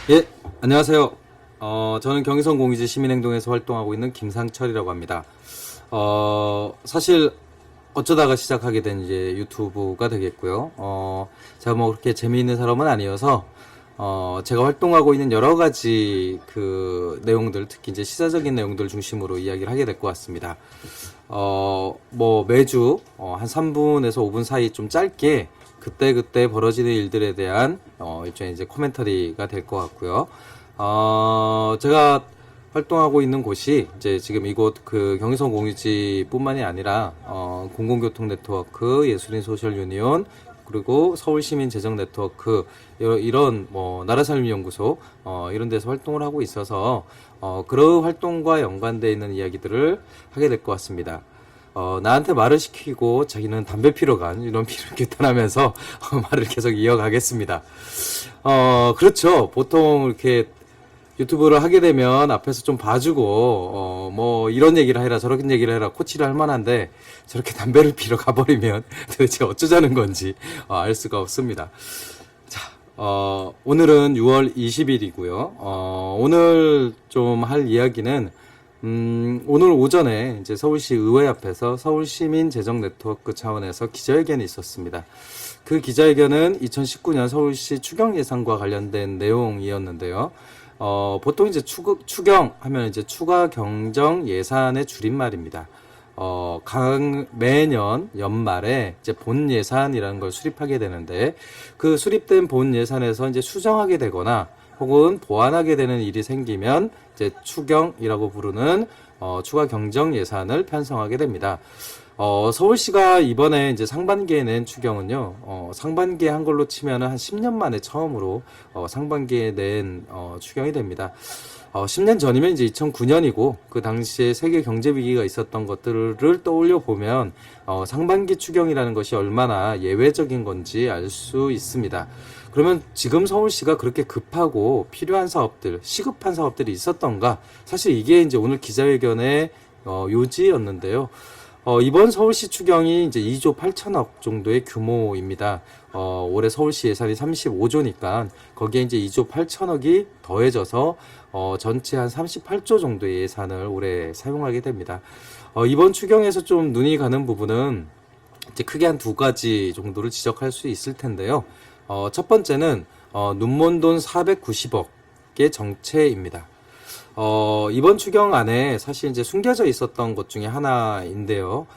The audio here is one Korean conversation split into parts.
예, 안녕하세요. 저는 경의선 공유지 시민행동에서 활동하고 있는 김상철이라고 합니다. 사실 어쩌다가 시작하게 된 이제 유튜브가 되겠고요. 제가 뭐 그렇게 재미있는 사람은 아니어서 제가 활동하고 있는 여러 가지 그 내용들, 특히 이제 시사적인 내용들 중심으로 이야기를 하게 될 것 같습니다. 뭐 매주 한 3분에서 5분 사이 좀 짧게 그때그때 벌어지는 일들에 대한 일종의 이제 코멘터리가 될 것 같고요. 제가 활동하고 있는 곳이 이제 지금 이곳 그 경의선 공유지뿐만이 아니라 공공교통 네트워크, 예술인 소셜 유니온, 그리고 서울시민 재정 네트워크 이런 뭐 나라살림연구소 이런 데서 활동을 하고 있어서 그런 활동과 연관되어 있는 이야기들을 하게 될 것 같습니다. 나한테 말을 시키고 자기는 담배 피러 간 이런 피를 규탄하면서 말을 계속 이어가겠습니다. 그렇죠. 보통 이렇게 유튜브를 하게 되면 앞에서 좀 봐주고 뭐 이런 얘기를 해라 저런 얘기를 해라 코치를 할 만한데 저렇게 담배를 피러 가버리면 도대체 어쩌자는 건지 알 수가 없습니다. 자, 오늘은 6월 20일이고요. 오늘 좀 할 이야기는 오늘 오전에 이제 서울시 의회 앞에서 서울시민 재정 네트워크 차원에서 기자회견이 있었습니다. 그 기자회견은 2019년 서울시 추경 예산과 관련된 내용이었는데요. 보통 이제 추경 하면 이제 추가 경정 예산의 줄임말입니다. 매년 연말에 이제 본 예산이라는 걸 수립하게 되는데 그 수립된 본 예산에서 이제 수정하게 되거나 혹은 보완하게 되는 일이 생기면 이제 추경이라고 부르는 추가 경정 예산을 편성하게 됩니다. 서울시가 이번에 이제 상반기에 낸 추경은요, 상반기에 한 걸로 치면은 한 10년 만에 처음으로 상반기에 낸 추경이 됩니다. 10년 전이면 이제 2009년이고 그 당시에 세계 경제 위기가 있었던 것들을 떠올려 보면 상반기 추경이라는 것이 얼마나 예외적인 건지 알 수 있습니다. 그러면 지금 서울시가 그렇게 급하고 필요한 사업들, 시급한 사업들이 있었던가? 사실 이게 이제 오늘 기자회견의 요지였는데요. 이번 서울시 추경이 이제 2조 8천억 정도의 규모입니다. 올해 서울시 예산이 35조니까 거기에 이제 2조 8천억이 더해져서 전체 한 38조 정도의 예산을 올해 사용하게 됩니다. 이번 추경에서 좀 눈이 가는 부분은 이제 크게 한 두 가지 정도를 지적할 수 있을 텐데요. 첫 번째는 눈먼 돈 490억의 정체입니다. 이번 추경 안에 사실 이제 숨겨져 있었던 것 중에 하나인데요.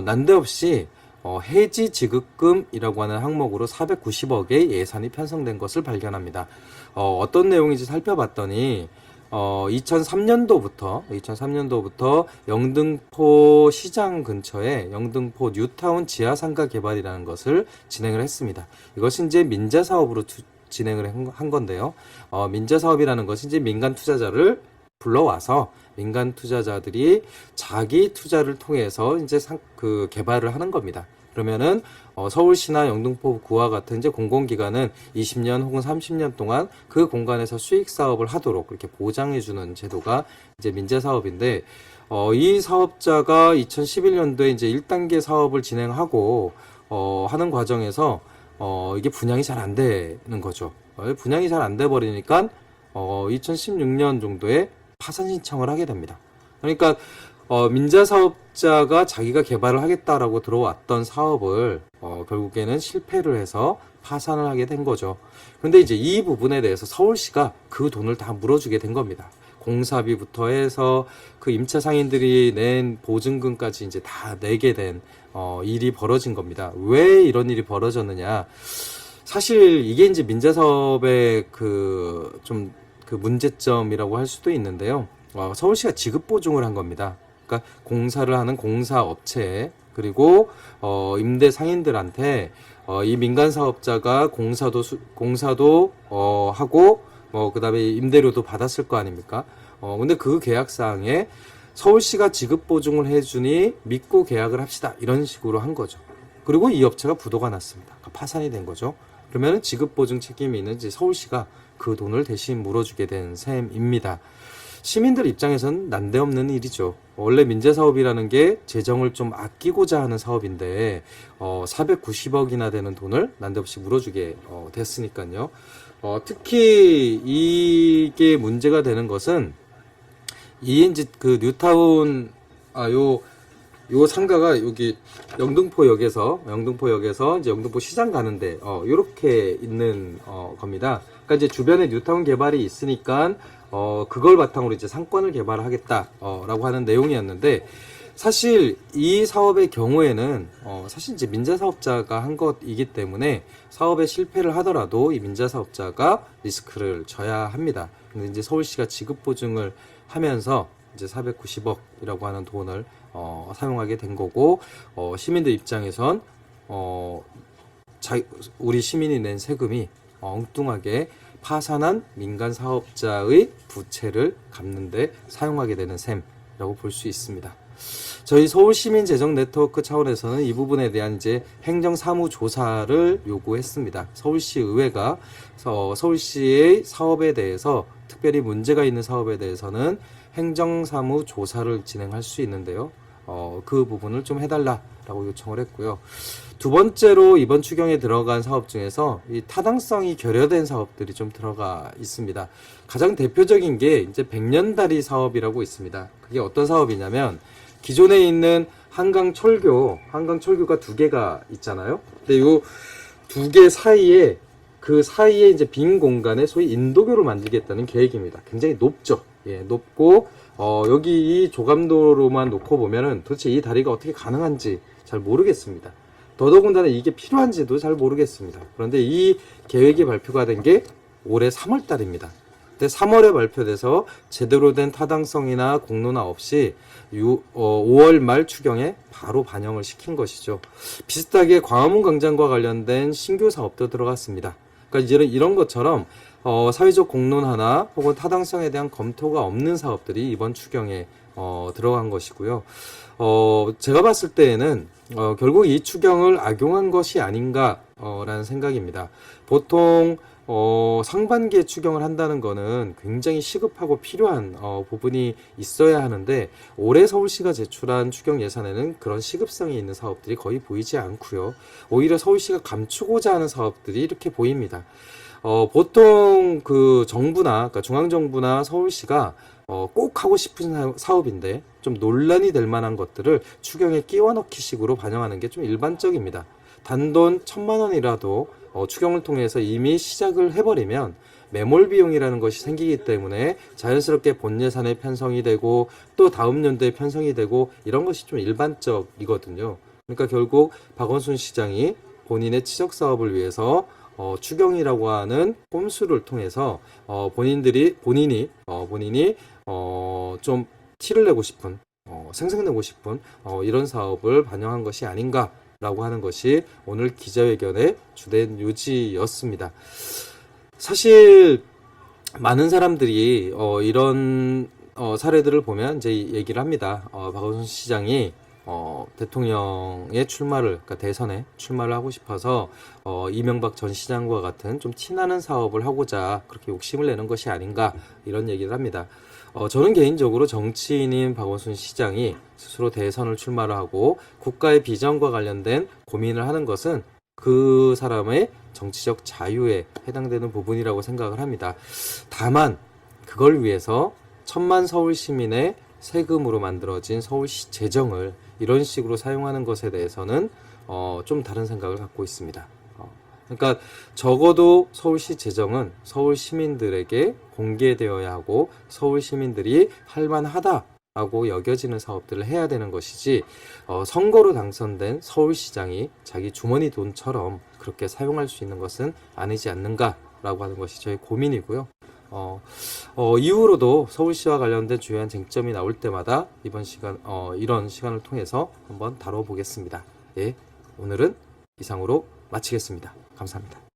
난데없이 해지 지급금이라고 하는 항목으로 490억의 예산이 편성된 것을 발견합니다. 어떤 내용인지 살펴봤더니 2003년도부터 영등포 시장 근처에 영등포 뉴타운 지하상가 개발이라는 것을 진행을 했습니다. 이것이 이제 민자 사업으로 진행을 한 건데요. 민자 사업이라는 것이 이제 민간 투자자를 불러와서 민간 투자자들이 자기 투자를 통해서 이제 그 개발을 하는 겁니다. 그러면은 서울시나 영등포구와 같은 이제 공공기관은 20년 혹은 30년 동안 그 공간에서 수익 사업을 하도록 그렇게 보장해주는 제도가 이제 민자 사업인데 이 사업자가 2011년도에 이제 1단계 사업을 진행하고 하는 과정에서 이게 분양이 잘 안 되는 거죠. 분양이 잘 안 돼 버리니까 2016년 정도에 파산 신청을 하게 됩니다. 그러니까 민자 사업자가 자기가 개발을 하겠다라고 들어왔던 사업을 결국에는 실패를 해서 파산을 하게 된 거죠. 그런데 이제 이 부분에 대해서 서울시가 그 돈을 다 물어주게 된 겁니다. 공사비부터 해서 그 임차 상인들이 낸 보증금까지 이제 다 내게 된 일이 벌어진 겁니다. 왜 이런 일이 벌어졌느냐? 사실 이게 이제 민자 사업의 그 문제점이라고 할 수도 있는데요. 서울시가 지급 보증을 한 겁니다. 그러니까 공사를 하는 공사업체 그리고 임대 상인들한테 이 민간 사업자가 공사도 하고 그다음에 임대료도 받았을 거 아닙니까? 근데 그 계약 사항에 서울시가 지급 보증을 해주니 믿고 계약을 합시다 이런 식으로 한 거죠. 그리고 이 업체가 부도가 났습니다. 그러니까 파산이 된 거죠. 그러면 지급 보증 책임이 있는지 서울시가 그 돈을 대신 물어주게 된 셈입니다. 시민들 입장에서는 난데없는 일이죠. 원래 민재사업이라는 게 재정을 좀 아끼고자 하는 사업인데 490억이나 되는 돈을 난데없이 물어주게 됐으니까요. 특히 이게 문제가 되는 것은 이제 그 뉴타운 요 상가가 여기 영등포역에서 이제 영등포 시장 가는데 요렇게 있는 겁니다. 그러니까 이제 주변에 뉴타운 개발이 있으니까 그걸 바탕으로 이제 상권을 개발하겠다라고 하는 내용이었는데, 사실 이 사업의 경우에는 사실 이제 민자 사업자가 한 것이기 때문에 사업에 실패를 하더라도 이 민자 사업자가 리스크를 져야 합니다. 근데 이제 서울시가 지급 보증을 하면서 이제 490억이라고 하는 돈을 사용하게 된 거고, 시민들 입장에선 우리 시민이 낸 세금이 엉뚱하게 파산한 민간 사업자의 부채를 갚는데 사용하게 되는 셈이라고 볼 수 있습니다. 저희 서울시민재정 네트워크 차원에서는 이 부분에 대한 이제 행정사무 조사를 요구했습니다. 서울시 의회가 서울시의 사업에 대해서, 특별히 문제가 있는 사업에 대해서는 행정사무 조사를 진행할 수 있는데요. 그 부분을 좀 해달라라고 요청을 했고요. 두 번째로 이번 추경에 들어간 사업 중에서 이 타당성이 결여된 사업들이 좀 들어가 있습니다. 가장 대표적인 게 이제 백년다리 사업이라고 있습니다. 그게 어떤 사업이냐면, 기존에 있는 한강철교가 두 개가 있잖아요. 근데 요 두 개 사이에, 그 사이에 이제 빈 공간에 소위 인도교를 만들겠다는 계획입니다. 굉장히 높죠. 예, 높고, 여기 이 조감도로만 놓고 보면은 도대체 이 다리가 어떻게 가능한지 잘 모르겠습니다. 더더군다나 이게 필요한지도 잘 모르겠습니다. 그런데 이 계획이 발표가 된 게 올해 3월 달입니다. 근데 3월에 발표돼서 제대로 된 타당성이나 공론화 없이 5월 말 추경에 바로 반영을 시킨 것이죠. 비슷하게 광화문 광장과 관련된 신규 사업도 들어갔습니다. 그러니까 이런 것처럼 사회적 공론화나 혹은 타당성에 대한 검토가 없는 사업들이 이번 추경에 들어간 것이고요. 제가 봤을 때에는 결국 이 추경을 악용한 것이 아닌가라는 생각입니다. 보통 상반기에 추경을 한다는 거는 굉장히 시급하고 필요한 부분이 있어야 하는데, 올해 서울시가 제출한 추경 예산에는 그런 시급성이 있는 사업들이 거의 보이지 않고요. 오히려 서울시가 감추고자 하는 사업들이 이렇게 보입니다. 보통 그 정부나, 그러니까 중앙정부나 서울시가 꼭 하고 싶은 사업인데 좀 논란이 될 만한 것들을 추경에 끼워 넣기 식으로 반영하는 게 좀 일반적입니다. 단돈 1,000만 원이라도 추경을 통해서 이미 시작을 해버리면 매몰 비용이라는 것이 생기기 때문에 자연스럽게 본 예산에 편성이 되고 또 다음 연도에 편성이 되고, 이런 것이 좀 일반적이거든요. 그러니까 결국 박원순 시장이 본인의 치적 사업을 위해서 추경이라고 하는 꼼수를 통해서 본인이 좀 티를 내고 싶은, 생색내고 싶은 이런 사업을 반영한 것이 아닌가라고 하는 것이 오늘 기자회견의 주된 요지였습니다. 사실 많은 사람들이 이런 사례들을 보면 이제 얘기를 합니다. 박원순 시장이 대통령의 그러니까 대선에 출마를 하고 싶어서 이명박 전 시장과 같은 좀 티나는 사업을 하고자 그렇게 욕심을 내는 것이 아닌가, 이런 얘기를 합니다. 저는 개인적으로 정치인인 박원순 시장이 스스로 대선을 출마를 하고 국가의 비전과 관련된 고민을 하는 것은 그 사람의 정치적 자유에 해당되는 부분이라고 생각을 합니다. 다만 그걸 위해서 1,000만 서울 시민의 세금으로 만들어진 서울시 재정을 이런 식으로 사용하는 것에 대해서는 좀 다른 생각을 갖고 있습니다. 그러니까 적어도 서울시 재정은 서울 시민들에게 공개되어야 하고 서울 시민들이 할 만하다라고 여겨지는 사업들을 해야 되는 것이지, 선거로 당선된 서울시장이 자기 주머니 돈처럼 그렇게 사용할 수 있는 것은 아니지 않는가라고 하는 것이 저의 고민이고요. 이후로도 서울시와 관련된 주요한 쟁점이 나올 때마다 이런 시간을 통해서 한번 다뤄보겠습니다. 예, 오늘은 이상으로 마치겠습니다. 감사합니다.